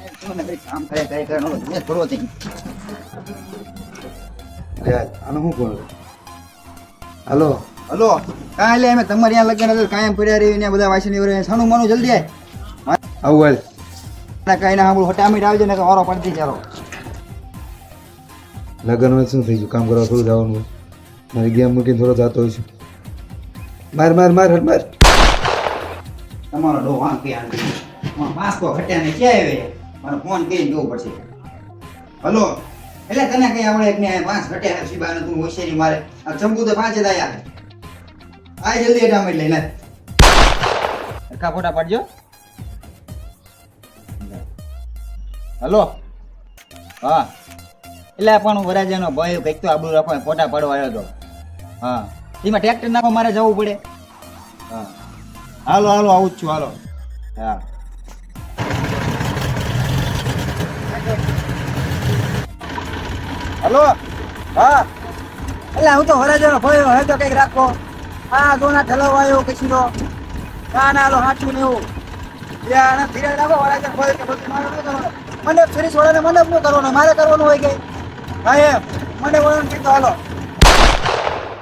કામ કરે મેં થોડો થઈ આનું શું કરું? હાલો હલો કાંઈ લે અમે તમારે ત્યાં લગ્ન કાયમ પડ્યા રહી ને બધા વાસી સાનું માનું જલ્દી આય આવું કઈ ના સાંભળું હટામીટ આવજો ને વારો પડતી ચાલો લગ્ન હોય શું થઈ ગયું? કામ કરવા થોડું જવાનું હોય. મારી ગેમ મૂકીને થોડો જતો હોય છું. માર માર માર હટ માર. તમારો ડો વાંક કે માસ્કો ઘટ્યા ને ક્યાં આવે મને ફોન કરીને જોવું પડશે હલો એટલે તને કઈ આવડે એક ને પાંચ ઘટ્યા શિબાને તું હોશિયારી મારે આ ચંપુ તો પાંચ જ આયા આ જલ્દી હટામીટ લઈને કા ફોટા પાડજો હલો હા એટલે પણ હું વરાજાનો ભાઈ કંઈક તો આબરૂ રાખો ફોટા પાડવા આવ્યો હતો હા એમાં ટ્રેક્ટર નાખો મારે જવું પડે હા હાલો હાલો આવું જ છું હાલો હા હલો હા એટલે હું તો વરાજાનો ભાઈ હવે તો કંઈક રાખો હા દોના ઠલવા આવ્યો કશી નો ના ના હાલો સાચું ને એવું ધીરે રાખો વરાજા ભાઈ કે બધું મારે ન કરવાનું મને ફરી છોડાને મને ન કરવાનું મારે કરવાનું હોય કે હા એમ મને વળવાનું કીધું હાલો